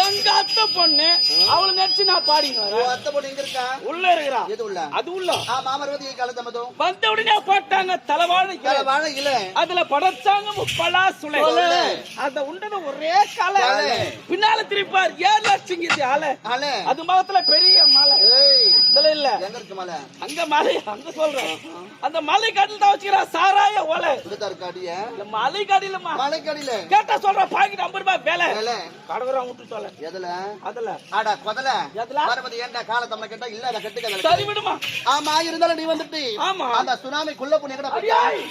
எங்க அத்தை பொண்ணு அவளை நினைச்சு நான் பாடிங்க உள்ள இருக்கிறா அது உள்ள வந்த உடனே போட்டாங்க தலைவாழை இல்ல அதுல படைச்சாங்க முப்பலா சுளை அத உண்டது ஒரே கால பின்னால திருப்பார் 7 லட்சம் ஆலை அது மகத்துல பெரிய மலை இதுல இல்ல அங்க மலை அங்க சொல்றேன் அந்த மலை காட்டில தான் வச்சுக்கிறா சாராய ஓலை மலை காட்டில கேட்டா சொல்ற பாக்கெட் 50 ரூபாய் வேலை கடவுரா விட்டு சொல்ல எதுல அதுல ஆடா கொதல எதுல பரமதி ஏண்டா கால தம்ம கேட்டா இல்ல அத கட்டுக்க சரி விடுமா ஆமா இருந்தாலும் நீ வந்துட்டு ஆமா அந்த சுனாமி குள்ள புண்ணி கூட பத்தியாய்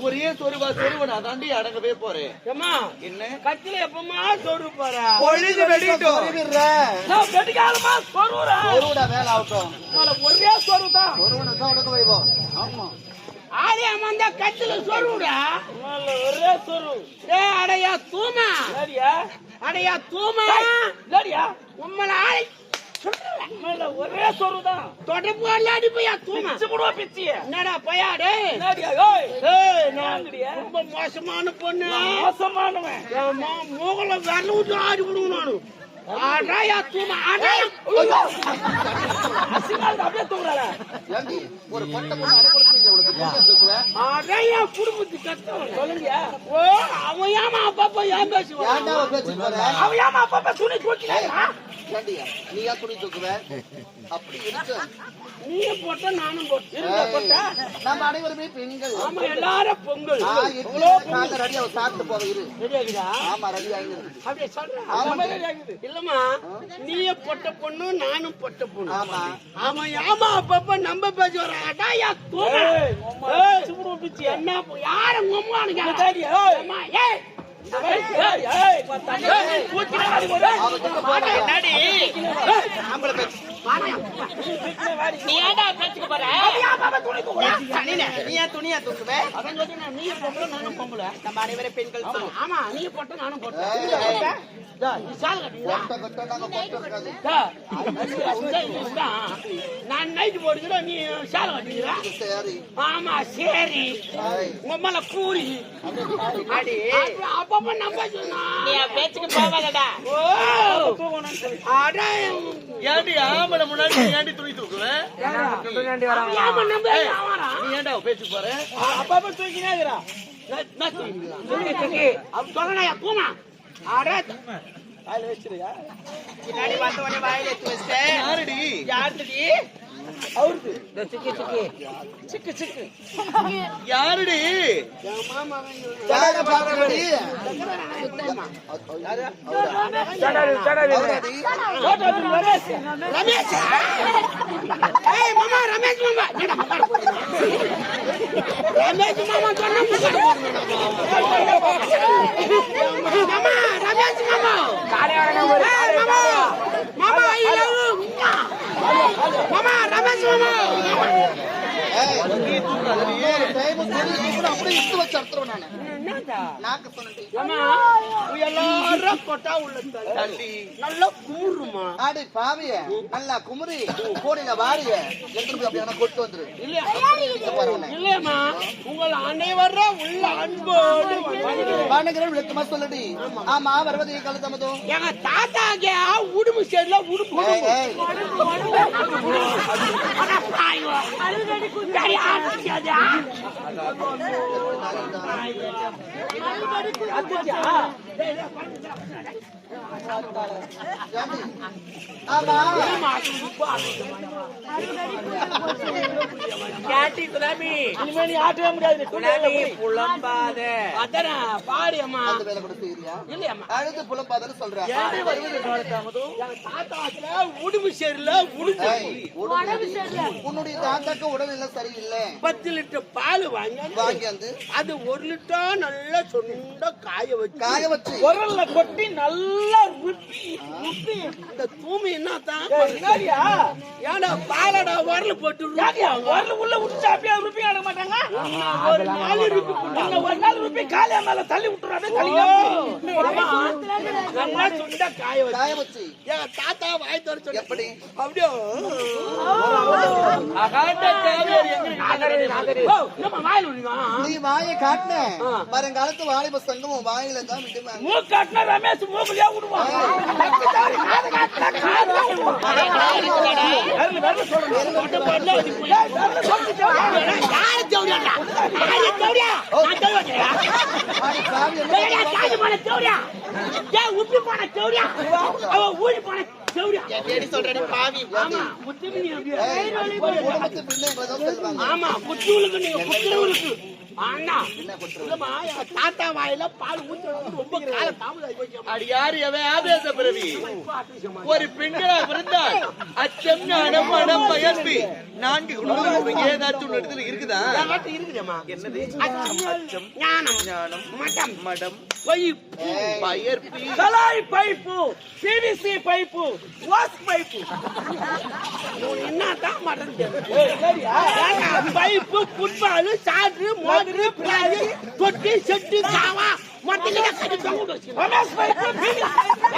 ஒரே சொருவா தாண்டி அடங்கவே போறேன் என்ன கட்டில எப்பமா சொரு போற பொழுது வெடிட்டோம் வேலை ஆகட்டும் ஒரே சொருதான் ஆமா ஆரியா மந்த கட்டில சொருடா ஒரே சொரு அடையா தூமா அடையா தூமா உம்மல ஆளை ஒரே சொருதான் தொடர்பு அல்லாடி போயா தூமா என்னடா பையா ரொம்ப மோசமான பொண்ணு மோசமானவன் மூகல வரல விட்டு ஆடி விடுவோம் நானு ஆடாயா தூமா ஆடாயா அப்படியே தூங்குறாள ஒரு பொட்டை பொண்ணு ஆடாயா குடும்பத்து கஷ்டம் சொல்லுங்க ஓ அவன் ஏமா அப்பப்ப ஏன் பேசுவான் அவன் ஏமா அப்பப்ப துணி தூக்கினா நீ ஏன் துணி தூக்குவ அப்படி இருக்கு நீ போட்ட நானும் போட்ட நம்ம அனைவருமே பெண்கள் ஆமா எல்லாரும் பொங்கல் இவ்வளவு ரெடியா சாப்பிட்டு போக இரு ரெடியாகுதா ஆமா ரெடி ஆகிடுது அப்படியே சொல்றேன் ஆமா ரெடியாகுது இல்லம்மா நீயே பொட்ட பொண்ணு நானும் பொட்ட பொண்ணு ஆமா ஆமா ஆமா அப்பப்ப நம்ம பேசி வராடா யா தூமா ஏய் சும்மா பிச்சி என்ன யார உம்மானு கேட்டாடி அம்மா ஏய் துணியா தூக்குவே நானும் பொம்பளை நம்ம அனைவரே பெண்கள் ஆமா நீ போட்ட நானும் போட்டேன் நான் நைட்டு போடுகிற நீ சாலை கட்டுகிறா ஆமா சரி உம்மல கூறி அடி அப்பப்ப நம்ப சொன்னா நீ பேச்சுக்கு போவாதடா அட ஏண்டி ஆமட முன்னாடி ஏண்டி துணி தூக்குவே நீ ஏண்டா பேச்சுக்கு போற அப்பப்ப தூக்கினேங்கறா அவன் சொல்லணும் பூமா வாயில வச்சிருக்கா பின்னாடி வந்தவனே வாயில எடுத்து வச்சிட்டேன். யாருடி யாருடி அவருக்கு சிக்கு சிக்கு சிக்கு சிக்கு யாருடி மாமா யாரடா பாக்குறடி யாரு ரமேஷ் ரமேஷ் ஏய் மாமா ரமேஷ் மாமா என்னடா முக்காடு போடுற ரமேஷ் மாமா சொன்னா முக்காடு போடுற மாமா ரமேஷ் மாமா காலே வரங்க மாமா மாமா ஐ லவ் மாமா ரமேஷ் மாமா ஏய் நீ தூக்குறடி டைம் தூக்குற அப்படியே இட்டு வச்சு அர்த்தம் நானே என்னடா நாக்கு சொன்னடி மாமா நீ எல்லாரும் கொட்டா உள்ள தள்ளி நல்லா குமுறுமா ஆடி பாவியே நல்லா குமுறி கோடில வாரியே எடுத்து போய் அப்படியே கொட்டு வந்துரு இல்ல இல்லம்மா உங்கள் அனைவரும் உள்ள அன்போடு வானகரன் விளக்கமா சொல்லடி ஆமா வருவதே கலதமதோ எங்க தாத்தாங்க உடுமு சேரல உடுப்பு அட பாய்வா அழுதடி குண்டாடி ஆட்டியாதா அழுதடி குண்டாடியா ஆமா கேட்டி குலாமி இனிமே ஆட்டவே முடியாது குலாமி புலம்பாத அதனா பாடி அம்மா அந்த வேலை கூட செய்றியா இல்லையம்மா அழுது புலம்பாதன்னு சொல்றா ஏன் வருவது காலதாமதோ எங்க தாத்தாக்கு உடுமு சேரல உடுப்பு சேரல உன்னுடைய தாத்தாக்கு உடல்நிலை சரியில்லை 10 லிட்டர் பால் வாங்கி வந்து அது 1 லிட்டர் நல்லா சொண்ட காய வச்சு உரல்ல கொட்டி நல்லா ருப்பி அந்த தூமி என்னதான் என்னடியா ஏடா பாலடா உரல்ல போட்டு ருப்பியா உரல்ல உள்ள விட்டு சாப்பியா ருப்பி ஆட மாட்டாங்க ஒரு 4 ருப்பி அந்த ஒரு 4 ருப்பி காலைய மேல தள்ளி விட்டுறானே கலியா நல்லா சொண்ட காய வச்சு எங்க தாத்தா வாய் தர சொல்லி எப்படி அப்படியே அகாட்ட தேவர் எங்க நாகரே நம்ம வாயில விடுங்க நீ வாயை காட்ன வருங்காலத்து வாலிப சங்கமம் வாயில தான் விடுவாங்க மூ காட்ன ரமேஷ் மூக்குலயே விடுவான் தாத்தா வாயில பால் ஊத்துறது ரொம்ப கால தாமதம் அடி யாரு எவன் ஆவேச பிறவி ஒரு பெண்களா இருந்தால் அச்சம் ஞானம் மனம் பயன்பி 4 குணங்கள் ஏதாச்சும் ஒரு இடத்துல இருக்குதா இருக்குதேமா என்னது அச்சம் ஞானம் மடம் பயற்பி கலாய் பைப்பு பிவிசி பைப்பு வாஸ் பைப்பு என்னதான் மடம் பைப்பு ஃபுட்பால் சாற்று மோதிரு பிளாது தொட்டி செட்டி சாவா மொத்தத்துல கட்டி தொங்க ரமேஷ் பைப்பு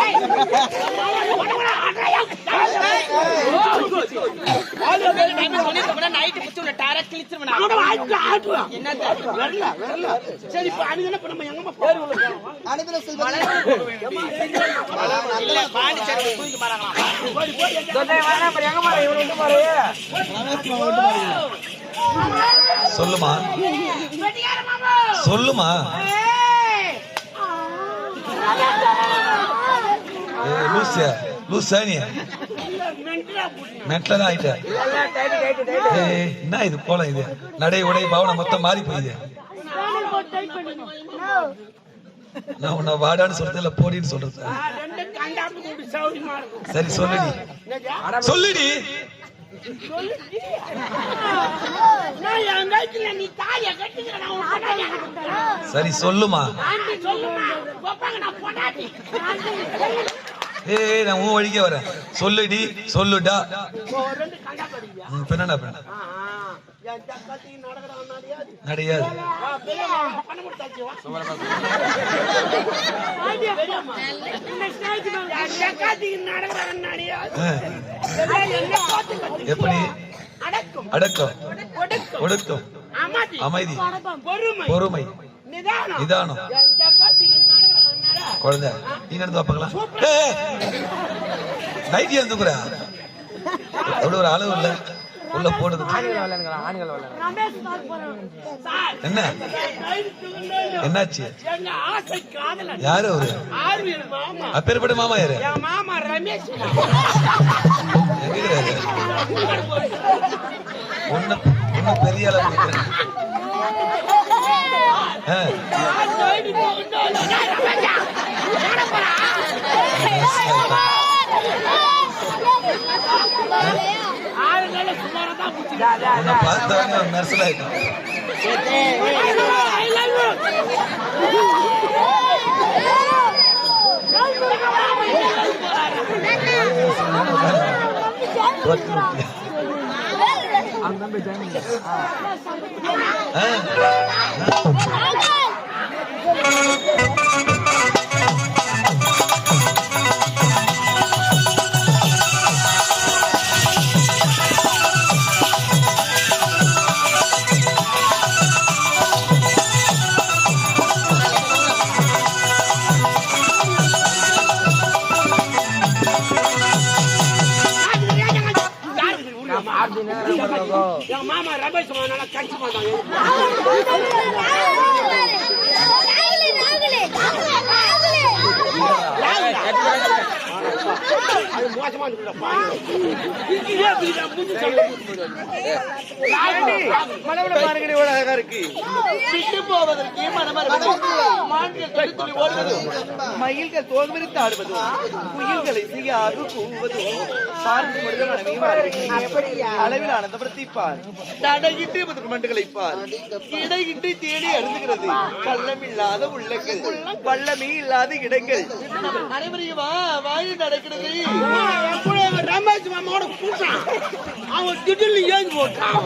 ஏய் ஆளு வேற டைம் சொல்லிட்டு நைட் புச்சுல டாரா கிழிச்சிரவனா ஆடுவா என்னடா வரல சரி பாடுங்க நம்ம எங்கமா பேர் உள்ள அனுபில செல்வம் இல்ல பாடி சரி தூக்கி மாறாங்க போடி சொன்னே வாடா பர எங்க மாற இவன் வந்து மாறு சொல்லுமா சொல்லுமா லூசா நீ மென்டலா ஆயிட்ட என்ன இது போல இது நடை உடை பாவனை மொத்தம் மாறி போயிது நான் உன்னை வாடான்னு சொல்றது இல்ல போடின்னு சொல்றது சரி சொல்லுடி சரி சொல்லுமா ஏய் நான் உன் வழிக்கே வரேன் சொல்லுடி சொல்லுடா பெண்ணா பெண்ணா நடையாது எப்படி அடக்கம் ஒடுக்கம் அமைதி பொறுமை நிதானம் குழந்தை நீ நடந்து பாப்பாங்களா நைட்டி இருந்துக்குற அவ்வளவு ஒரு அளவு இல்ல உள்ள போடுது. என்ன என்னாச்சு? யாரு அவரு? அப்பேற்பட்ட மாமா யாரு? மாமா ரமேஷ். எங்க ஒண்ணு பெரிய அளவு பார்த்தவங்க நர்சல் ஆயிட்டான். என் மாமா ரமேஷ் கட்சி மாட்டாங்க. அது மோசமா மயில்கள் தோல்விரித்து ஆடுவது, குயில்களை செய்யாது கூவுவது, பார்த்து அளவில் ஆனந்தப்படுத்திப்பார். தடையின்றி மண்டுகளைப்பார், இடையின்றி தேடி அருந்துகிறது. பள்ளமில்லாத உள்ளங்கள், பள்ளமே இல்லாத இடங்கள். அனைவரையும் வாயில் நடக்கிறது. ரமேஷ் மாமாவோட கூட்டம் அவன் திடீர்னு ஏஞ்சி போட்டான்.